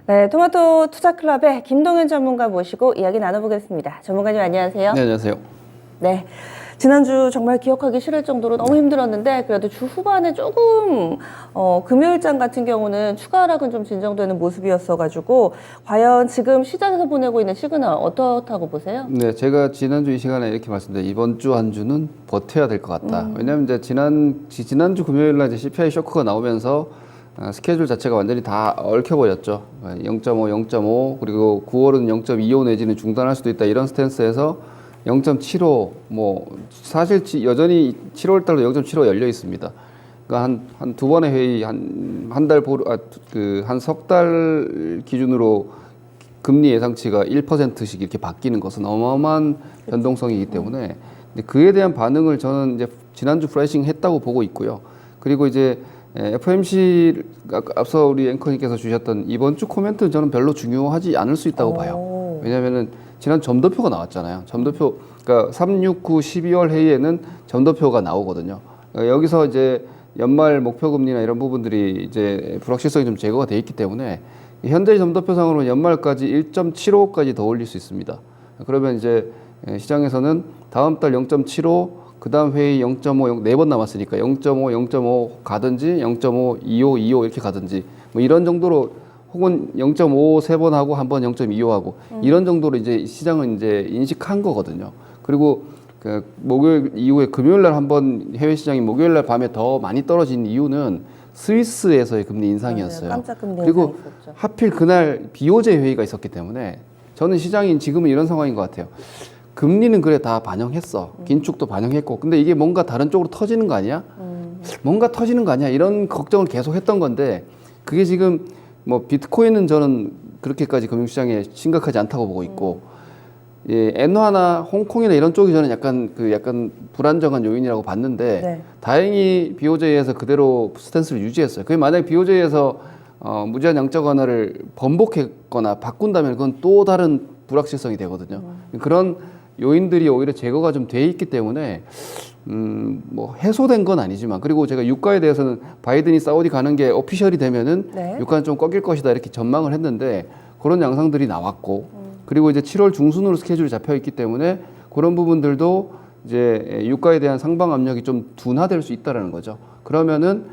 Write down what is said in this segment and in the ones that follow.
네, 토마토 투자클럽의 김동현 전문가 모시고 이야기 나눠보겠습니다. 전문가님 안녕하세요. 네, 안녕하세요. 네, 지난주 정말 기억하기 싫을 정도로 너무 힘들었는데 그래도 주 후반에 조금 금요일장 같은 경우는 추가 하락은 좀 진정되는 모습이었어가지고 과연 지금 시장에서 보내고 있는 시그널 어떻다고 보세요? 네, 제가 지난주 이 시간에 이렇게 말씀드렸는데 이번 주 한 주는 버텨야 될 것 같다. 왜냐하면 이제 지난주 금요일 날 이제 CPI 쇼크가 나오면서 스케줄 자체가 완전히 다 얽혀버렸죠. 0.5, 0.5 그리고 9월은 0.25 내지는 중단할 수도 있다 이런 스탠스에서 0.75 뭐 사실 여전히 7월 달도 0.75 열려 있습니다. 그러니까 한 두 번의 회의 한 석 달 기준으로 금리 예상치가 1%씩 이렇게 바뀌는 것은 어마어마한 변동성이기 때문에 그에 대한 반응을 저는 이제 지난주 프라이싱 했다고 보고 있고요. 그리고 이제 FOMC 앞서 우리 앵커님께서 주셨던 이번 주 코멘트는 저는 별로 중요하지 않을 수 있다고 봐요. 왜냐하면은 지난 점도표가 나왔잖아요. 점도표 그러니까 3, 6, 9, 12월 회의에는 점도표가 나오거든요. 그러니까 여기서 이제 연말 목표 금리나 이런 부분들이 이제 불확실성이 좀 제거가 돼 있기 때문에 현재 점도표상으로 연말까지 1.75까지 더 올릴 수 있습니다. 그러면 이제 시장에서는 다음 달 0.75 그 다음 회의 0.5, 4번 남았으니까 0.5, 0.5 가든지 0.5, 25, 25 이렇게 가든지 뭐 이런 정도로 혹은 0.5 세 번 하고 한 번 0.25 하고 이런 정도로 이제 시장은 이제 인식한 거거든요. 그리고 그 목요일 이후에 금요일 날 한번 해외 시장이 목요일 날 밤에 더 많이 떨어진 이유는 스위스에서의 금리 인상이었어요. 깜짝 금리 그리고 인상이 있었죠. 하필 그날 BOJ 회의가 있었기 때문에 저는 시장이 지금은 이런 상황인 것 같아요. 금리는 그래 다 반영했어. 긴축도 반영했고. 근데 이게 뭔가 다른 쪽으로 터지는 거 아니야? 뭔가 터지는 거 아니야? 이런 걱정을 계속 했던 건데 그게 지금 뭐 비트코인은 저는 그렇게까지 금융시장에 심각하지 않다고 보고 있고 예, 엔화나 홍콩이나 이런 쪽이 저는 약간 불안정한 요인이라고 봤는데 네. 다행히 BOJ에서 그대로 스탠스를 유지했어요. 그게 만약에 BOJ에서 무제한 양적 완화를 번복했거나 바꾼다면 그건 또 다른 불확실성이 되거든요. 그런 요인들이 오히려 제거가 좀 돼 있기 때문에 뭐 해소된 건 아니지만 그리고 제가 유가에 대해서는 바이든이 사우디 가는 게 오피셜이 되면은 네. 유가는 좀 꺾일 것이다 이렇게 전망을 했는데 그런 양상들이 나왔고 그리고 이제 7월 중순으로 스케줄이 잡혀 있기 때문에 그런 부분들도 이제 유가에 대한 상방 압력이 좀 둔화될 수 있다라는 거죠. 그러면은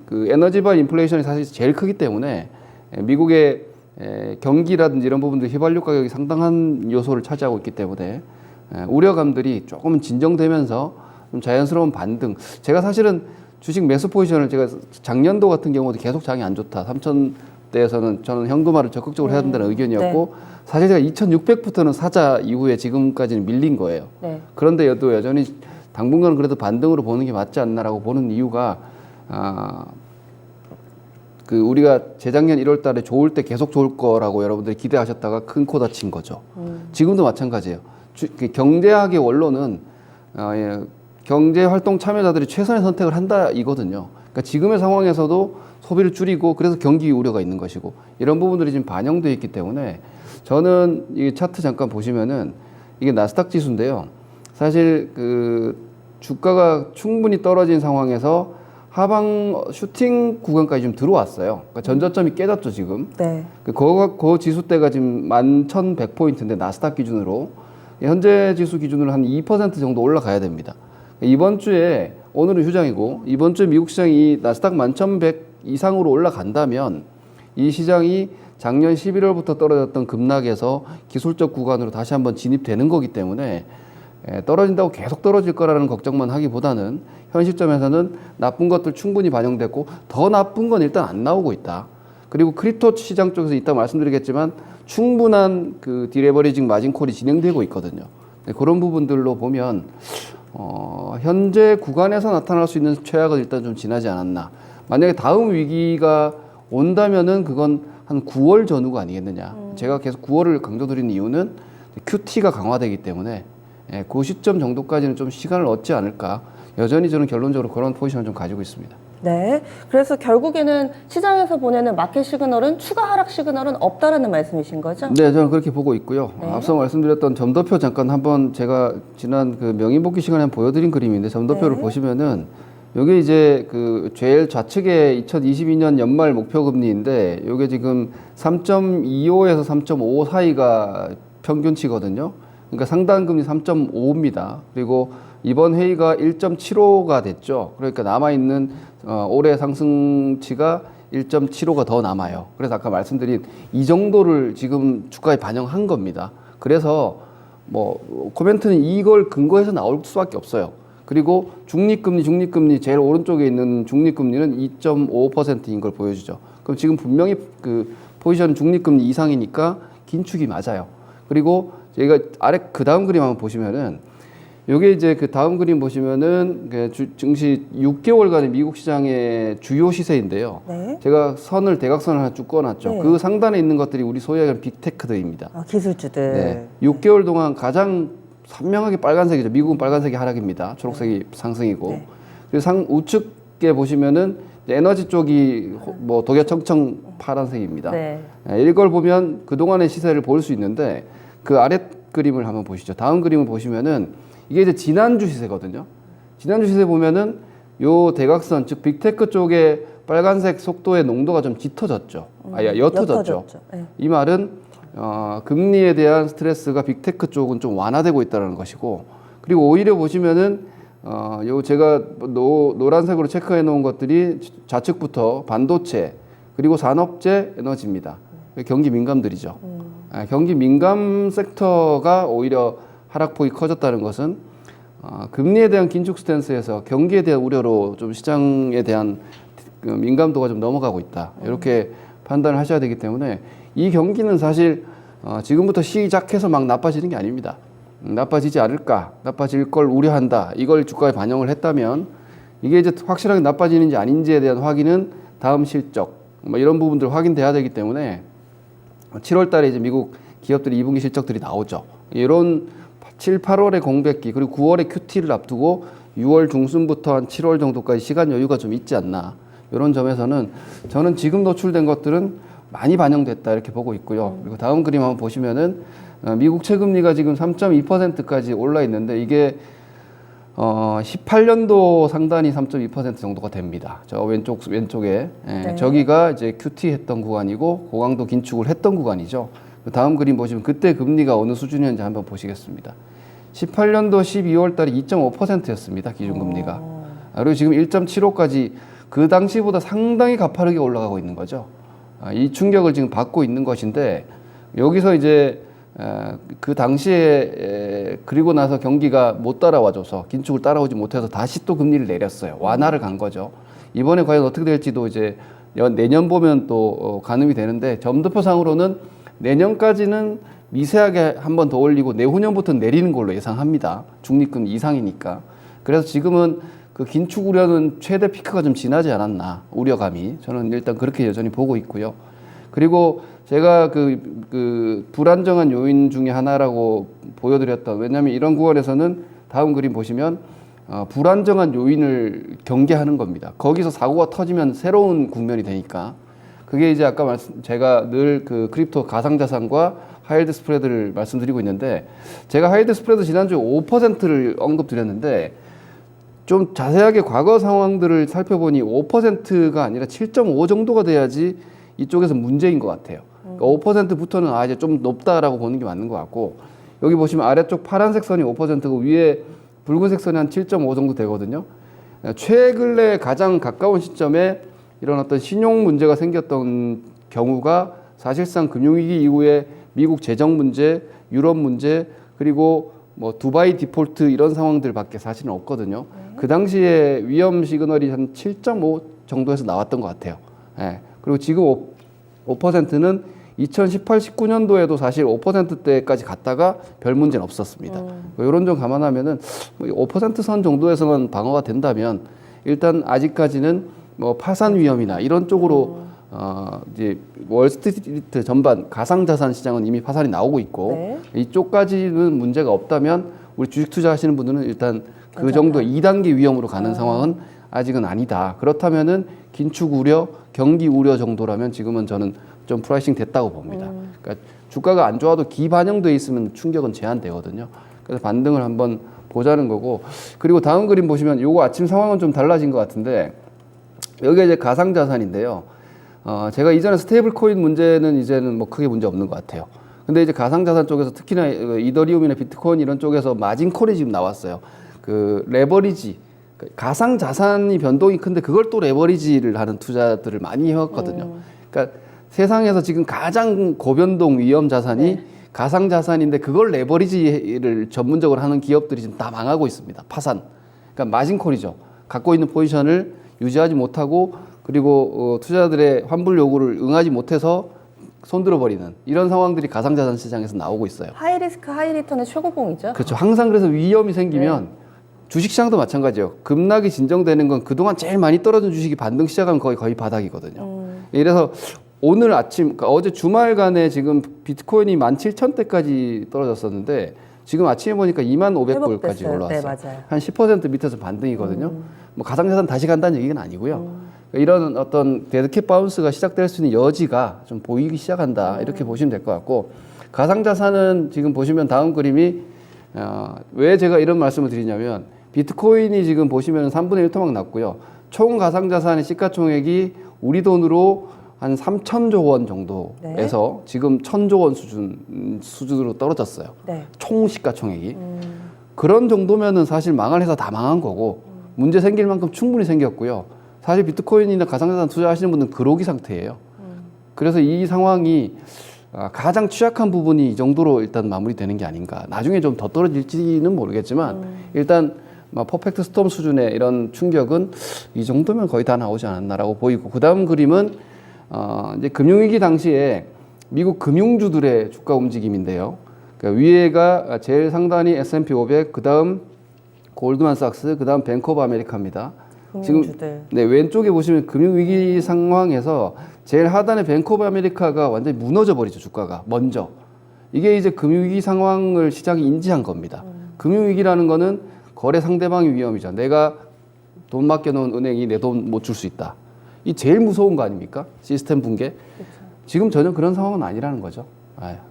그 에너지바 인플레이션이 사실 제일 크기 때문에 미국의 경기라든지 이런 부분들 휘발유 가격이 상당한 요소를 차지하고 있기 때문에 우려감들이 조금은 진정되면서 좀 자연스러운 반등. 제가 사실은 주식 매수 포지션을 제가 작년도 같은 경우도 계속 장이 안 좋다. 3,000대에서는 저는 현금화를 적극적으로 해야 된다는 의견이었고 사실 제가 2,600부터는 사자 이후에 지금까지는 밀린 거예요. 네. 그런데 여전히 당분간은 그래도 반등으로 보는 게 맞지 않나라고 보는 이유가 그 우리가 재작년 1월 달에 좋을 때 계속 좋을 거라고 여러분들이 기대하셨다가 큰 코 다친 거죠. 지금도 마찬가지예요. 경제학의 원론은 경제 활동 참여자들이 최선의 선택을 한다 이거든요. 그러니까 지금의 상황에서도 소비를 줄이고 그래서 경기 우려가 있는 것이고 이런 부분들이 지금 반영되어 있기 때문에 저는 이 차트 잠깐 보시면은 이게 나스닥 지수인데요. 사실 그 주가가 충분히 떨어진 상황에서 하방 슈팅 구간까지 좀 들어왔어요. 그러니까 전저점이 깨졌죠, 지금. 네. 그 지수대가 지금 11,100포인트인데 나스닥 기준으로 현재 지수 기준으로 한 2% 정도 올라가야 됩니다. 이번 주에 오늘은 휴장이고 이번 주에 미국 시장이 나스닥 11,100 이상으로 올라간다면 이 시장이 작년 11월부터 떨어졌던 급락에서 기술적 구간으로 다시 한번 진입되는 거기 때문에 떨어진다고 계속 떨어질 거라는 걱정만 하기보다는 현 시점에서는 나쁜 것들 충분히 반영됐고 더 나쁜 건 일단 안 나오고 있다. 그리고 크립토 시장 쪽에서 이따 말씀드리겠지만 충분한 그 디레버리징 마진콜이 진행되고 있거든요. 그런 부분들로 보면 현재 구간에서 나타날 수 있는 최악은 일단 좀 지나지 않았나. 만약에 다음 위기가 온다면은 그건 한 9월 전후가 아니겠느냐. 제가 계속 9월을 강조드리는 이유는 QT가 강화되기 때문에 그 시점 정도까지는 좀 시간을 얻지 않을까. 여전히 저는 결론적으로 그런 포지션을 좀 가지고 있습니다. 네. 그래서 결국에는 시장에서 보내는 마켓 시그널은 추가 하락 시그널은 없다라는 말씀이신 거죠? 네, 저는 그렇게 보고 있고요. 네. 앞서 말씀드렸던 점도표 잠깐 한번 제가 지난 그 명의복귀 시간에 보여드린 그림인데 점도표를 네. 보시면은 이게 이제 그 제일 좌측에 2022년 연말 목표 금리인데 이게 지금 3.25에서 3.5 사이가 평균치거든요. 그러니까 상당 금리 3.5입니다. 그리고 이번 회의가 1.75가 됐죠. 그러니까 남아 있는 올해 상승치가 1.75가 더 남아요. 그래서 아까 말씀드린 이 정도를 지금 주가에 반영한 겁니다. 그래서 뭐 코멘트는 이걸 근거해서 나올 수밖에 없어요. 그리고 중립금리 제일 오른쪽에 있는 중립금리는 2.5%인 걸 보여주죠. 그럼 지금 분명히 그 포지션 중립금리 이상이니까 긴축이 맞아요. 그리고 저희가 아래 그 다음 그림 한번 보시면은 요게 이제 그 다음 그림 보시면은 그 증시 6개월간의 미국 시장의 주요 시세인데요. 네. 제가 대각선을 하나 쭉 꺼놨죠. 네. 그 상단에 있는 것들이 우리 소위 말하는 빅테크들입니다. 기술주들. 네. 6개월 동안 가장 선명하게 빨간색이죠. 미국은 빨간색이 하락입니다. 초록색이 상승이고. 네. 그리고 우측에 보시면은 에너지 쪽이 뭐 독야청청 파란색입니다. 네. 이걸 보면 그동안의 시세를 볼 수 있는데 그 아래 그림을 한번 보시죠. 다음 그림을 보시면은 이게 이제 지난주 시세거든요. 지난주 시세 보면은 요 대각선 즉 빅테크 쪽의 빨간색 속도의 농도가 좀 짙어졌죠. 옅어졌죠. 네. 이 말은 금리에 대한 스트레스가 빅테크 쪽은 좀 완화되고 있다는 것이고, 그리고 오히려 보시면은 요 제가 노란색으로 체크해 놓은 것들이 좌측부터 반도체 그리고 산업재 에너지입니다. 경기 민감들이죠. 경기 민감 섹터가 오히려 하락폭이 커졌다는 것은 금리에 대한 긴축 스탠스에서 경기에 대한 우려로 좀 시장에 대한 그 민감도가 좀 넘어가고 있다. 이렇게 판단을 하셔야 되기 때문에 이 경기는 사실 지금부터 시작해서 막 나빠지는 게 아닙니다. 나빠지지 않을까, 나빠질 걸 우려한다. 이걸 주가에 반영을 했다면 이게 이제 확실하게 나빠지는지 아닌지에 대한 확인은 다음 실적 뭐 이런 부분들 확인돼야 되기 때문에 7월 달에 이제 미국 기업들이 2분기 실적들이 나오죠. 이런 7, 8월의 공백기 그리고 9월에 QT를 앞두고 6월 중순부터 한 7월 정도까지 시간 여유가 좀 있지 않나. 이런 점에서는 저는 지금 노출된 것들은 많이 반영됐다 이렇게 보고 있고요. 그리고 다음 그림 한번 보시면은 미국 채금리가 지금 3.2%까지 올라 있는데 이게 18년도 상단이 3.2% 정도가 됩니다. 저 왼쪽에 네. 저기가 이제 QT 했던 구간이고 고강도 긴축을 했던 구간이죠. 다음 그림 보시면 그때 금리가 어느 수준이었는지 한번 보시겠습니다. 18년도 12월 달에 2.5%였습니다. 기준금리가. 그리고 지금 1.75까지 그 당시보다 상당히 가파르게 올라가고 있는 거죠. 이 충격을 지금 받고 있는 것인데 여기서 이제 그 당시에 그리고 나서 경기가 못 따라와줘서 긴축을 따라오지 못해서 다시 또 금리를 내렸어요. 완화를 간 거죠. 이번에 과연 어떻게 될지도 이제 내년 보면 또 가늠이 되는데 점도표상으로는 내년까지는 미세하게 한 번 더 올리고 내후년부터는 내리는 걸로 예상합니다. 중립금 이상이니까. 그래서 지금은 그 긴축 우려는 최대 피크가 좀 지나지 않았나, 우려감이. 저는 일단 그렇게 여전히 보고 있고요. 그리고 제가 그 불안정한 요인 중에 하나라고 보여드렸던, 왜냐하면 이런 구간에서는 다음 그림 보시면 불안정한 요인을 경계하는 겁니다. 거기서 사고가 터지면 새로운 국면이 되니까. 그게 이제 아까 제가 늘 그 크립토 가상자산과 하이힐드 스프레드를 말씀드리고 있는데, 제가 하이힐드 스프레드 지난주에 5%를 언급드렸는데, 좀 자세하게 과거 상황들을 살펴보니 5%가 아니라 7.5 정도가 돼야지 이쪽에서 문제인 것 같아요. 그러니까 5%부터는 이제 좀 높다라고 보는 게 맞는 것 같고, 여기 보시면 아래쪽 파란색 선이 5%고 위에 붉은색 선이 한 7.5 정도 되거든요. 최근에 가장 가까운 시점에 이런 어떤 신용 문제가 생겼던 경우가 사실상 금융위기 이후에 미국 재정 문제, 유럽 문제, 그리고 뭐 두바이 디폴트 이런 상황들밖에 사실은 없거든요. 그 당시에 위험 시그널이 한 7.5 정도에서 나왔던 것 같아요. 예. 그리고 지금 5%는 2018, 19년도에도 사실 5%대까지 갔다가 별 문제는 없었습니다. 이런 점 감안하면은 5%선 정도에서만 방어가 된다면 일단 아직까지는 뭐 파산 위험이나 이런 쪽으로 이제 월스트리트 전반 가상자산 시장은 이미 파산이 나오고 있고 네. 이쪽까지는 문제가 없다면 우리 주식 투자하시는 분들은 일단 그 정도 2단계 위험으로 가는 상황은 아직은 아니다. 그렇다면은 긴축 우려, 경기 우려 정도라면 지금은 저는 좀 프라이싱 됐다고 봅니다. 그러니까 주가가 안 좋아도 기반영돼 있으면 충격은 제한되거든요. 그래서 반등을 한번 보자는 거고. 그리고 다음 그림 보시면 요거 아침 상황은 좀 달라진 것 같은데 여기가 이제 가상자산인데요. 제가 이전에 스테이블 코인 문제는 이제는 뭐 크게 문제 없는 것 같아요. 근데 이제 가상자산 쪽에서 특히나 이더리움이나 비트코인 이런 쪽에서 마진콜이 지금 나왔어요. 그 레버리지, 가상자산이 변동이 큰데 그걸 또 레버리지를 하는 투자들을 많이 해왔거든요. 그러니까 세상에서 지금 가장 고변동 위험 자산이 네. 가상자산인데 그걸 레버리지를 전문적으로 하는 기업들이 지금 다 망하고 있습니다. 파산. 그러니까 마진콜이죠. 갖고 있는 포지션을 유지하지 못하고 그리고 투자자들의 환불 요구를 응하지 못해서 손들어 버리는 이런 상황들이 가상자산 시장에서 나오고 있어요. 하이 리스크 하이 리턴의 최고봉이죠. 그렇죠. 항상 그래서 위험이 생기면 주식시장도 마찬가지예요. 급락이 진정되는 건 그동안 제일 많이 떨어진 주식이 반등 시작하면 거의 바닥이거든요. 이래서 오늘 아침, 그러니까 어제 주말간에 지금 비트코인이 17,000대까지 떨어졌었는데 지금 아침에 보니까 25,500불까지 회복됐어요. 올라왔어요. 네, 맞아요. 한 10% 밑에서 반등이거든요. 뭐 가상자산 다시 간다는 얘기는 아니고요. 이런 어떤 데드캣 바운스가 시작될 수 있는 여지가 좀 보이기 시작한다. 이렇게 보시면 될 것 같고 가상자산은 지금 보시면 다음 그림이 왜 제가 이런 말씀을 드리냐면 비트코인이 지금 보시면 3분의 1 토막 났고요. 총 가상자산의 시가총액이 우리 돈으로 한 3,000조 원 정도에서 지금 1,000조 원 수준으로 떨어졌어요. 네. 총 시가총액이. 그런 정도면은 사실 망할 회사 다 망한 거고 문제 생길 만큼 충분히 생겼고요. 사실 비트코인이나 가상자산 투자하시는 분들은 그러기 상태예요. 그래서 이 상황이 가장 취약한 부분이 이 정도로 일단 마무리되는 게 아닌가. 나중에 좀 더 떨어질지는 모르겠지만 일단 퍼펙트 스톰 수준의 이런 충격은 이 정도면 거의 다 나오지 않았나라고 보이고 그 다음 그림은 이제 금융위기 당시에 미국 금융주들의 주가 움직임인데요. 그러니까 위에가 제일 상단이 S&P 500, 그 다음 골드만삭스, 그 다음 뱅크 오브 아메리카입니다. 금융주들. 지금 네, 왼쪽에 보시면 금융위기 상황에서 제일 하단의 뱅크 오브 아메리카가 완전히 무너져 버리죠, 주가가. 먼저. 이게 이제 금융위기 상황을 시장이 인지한 겁니다. 금융위기라는 거는 거래 상대방의 위험이죠. 내가 돈 맡겨놓은 은행이 내 돈 못 줄 수 있다. 이 제일 무서운 거 아닙니까? 시스템 붕괴. 그렇죠. 지금 전혀 그런 상황은 아니라는 거죠.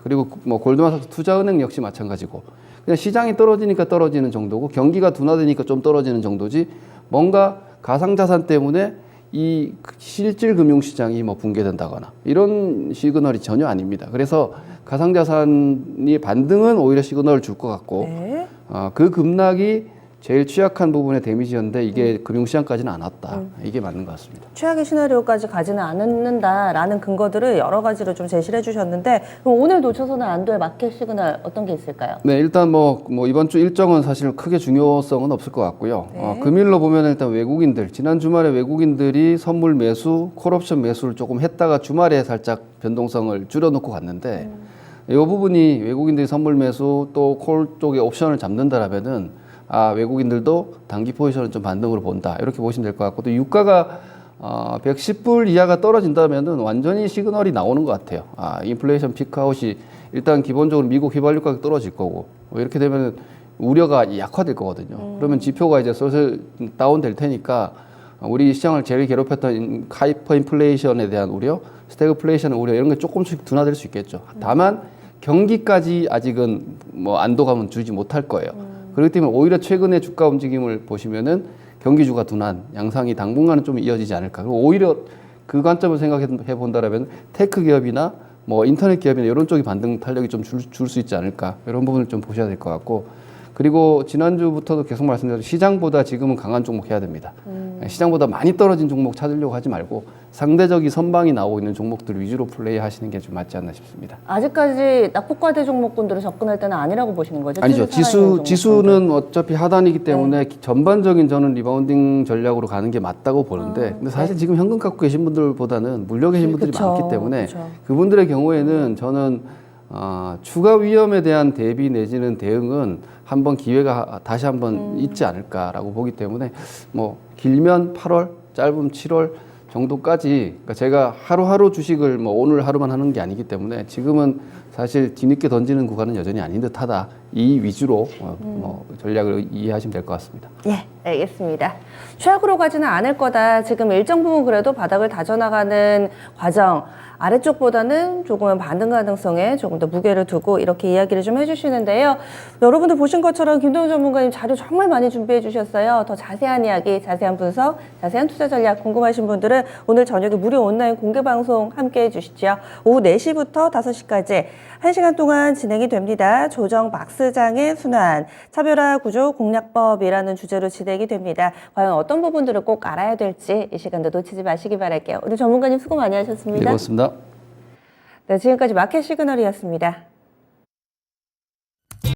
그리고 뭐 골드만삭스 투자은행 역시 마찬가지고 그냥 시장이 떨어지니까 떨어지는 정도고 경기가 둔화되니까 좀 떨어지는 정도지 뭔가 가상자산 때문에 이 실질 금융시장이 뭐 붕괴된다거나 이런 시그널이 전혀 아닙니다. 그래서 가상자산이 반등은 오히려 시그널을 줄 것 같고 네. 그 급락이 제일 취약한 부분의 데미지였는데 이게 금융시장까지는 안 왔다. 이게 맞는 것 같습니다. 최악의 시나리오까지 가지는 않는다라는 근거들을 여러 가지로 좀 제시를 해주셨는데 그럼 오늘 놓쳐서는 안 될 마켓 시그널 어떤 게 있을까요? 네, 일단 뭐 이번 주 일정은 사실 크게 중요성은 없을 것 같고요. 네. 금일로 보면 일단 외국인들 지난 주말에 외국인들이 선물 매수, 콜옵션 매수를 조금 했다가 주말에 살짝 변동성을 줄여놓고 갔는데 이 부분이 외국인들이 선물 매수 또 콜 쪽에 옵션을 잡는다라면은 외국인들도 단기 포지션은 좀 반등으로 본다. 이렇게 보시면 될 것 같고, 또 유가가 110불 이하가 떨어진다면은 완전히 시그널이 나오는 것 같아요. 인플레이션 피크아웃이 일단 기본적으로 미국 휘발유 가격 떨어질 거고, 이렇게 되면 우려가 약화될 거거든요. 그러면 지표가 이제 슬슬 다운될 테니까 우리 시장을 제일 괴롭혔던 하이퍼 인플레이션에 대한 우려, 스태그플레이션 우려 이런 게 조금씩 둔화될 수 있겠죠. 다만 경기까지 아직은 뭐 안도감은 주지 못할 거예요. 그렇기 때문에 오히려 최근의 주가 움직임을 보시면은 경기주가 둔한 양상이 당분간은 좀 이어지지 않을까. 그리고 오히려 그 관점을 생각해 본다라면 테크 기업이나 뭐 인터넷 기업이나 이런 쪽이 반등 탄력이 좀 줄 수 있지 않을까. 이런 부분을 좀 보셔야 될 것 같고. 그리고 지난주부터도 계속 말씀드렸죠. 시장보다 지금은 강한 종목 해야 됩니다. 시장보다 많이 떨어진 종목 찾으려고 하지 말고 상대적인 선방이 나오고 있는 종목들 위주로 플레이 하시는 게 좀 맞지 않나 싶습니다. 아직까지 낙폭과대 종목군들을 접근할 때는 아니라고 보시는 거죠? 아니죠. 지수는 어차피 하단이기 때문에 전반적인 저는 리바운딩 전략으로 가는 게 맞다고 보는데 근데 사실 지금 현금 갖고 계신 분들보다는 물려 계신 분들이 많기 때문에 그분들의 경우에는 저는 추가 위험에 대한 대비 내지는 대응은 한번 기회가 다시 한번 있지 않을까라고 보기 때문에 뭐 길면 8월, 짧으면 7월 정도까지 그러니까 제가 하루하루 주식을 뭐 오늘 하루만 하는 게 아니기 때문에 지금은 사실 뒤늦게 던지는 구간은 여전히 아닌 듯하다. 이 위주로 전략을 이해하시면 될 것 같습니다. 예, 알겠습니다. 최악으로 가지는 않을 거다. 지금 일정 부분 그래도 바닥을 다져나가는 과정. 아래쪽보다는 조금은 반등 가능성에 조금 더 무게를 두고 이렇게 이야기를 좀 해주시는데요. 여러분들 보신 것처럼 김동훈 전문가님 자료 정말 많이 준비해 주셨어요. 더 자세한 이야기, 자세한 분석, 자세한 투자 전략 궁금하신 분들은 오늘 저녁에 무료 온라인 공개 방송 함께 해주시죠. 오후 4시부터 5시까지 1시간 동안 진행이 됩니다. 조정 박스장의 순환, 차별화 구조 공략법이라는 주제로 진행이 됩니다. 과연 어떤 부분들을 꼭 알아야 될지 이 시간도 놓치지 마시기 바랄게요. 오늘 전문가님 수고 많이 하셨습니다. 네, 고맙습니다. 네, 지금까지 마켓 시그널이었습니다.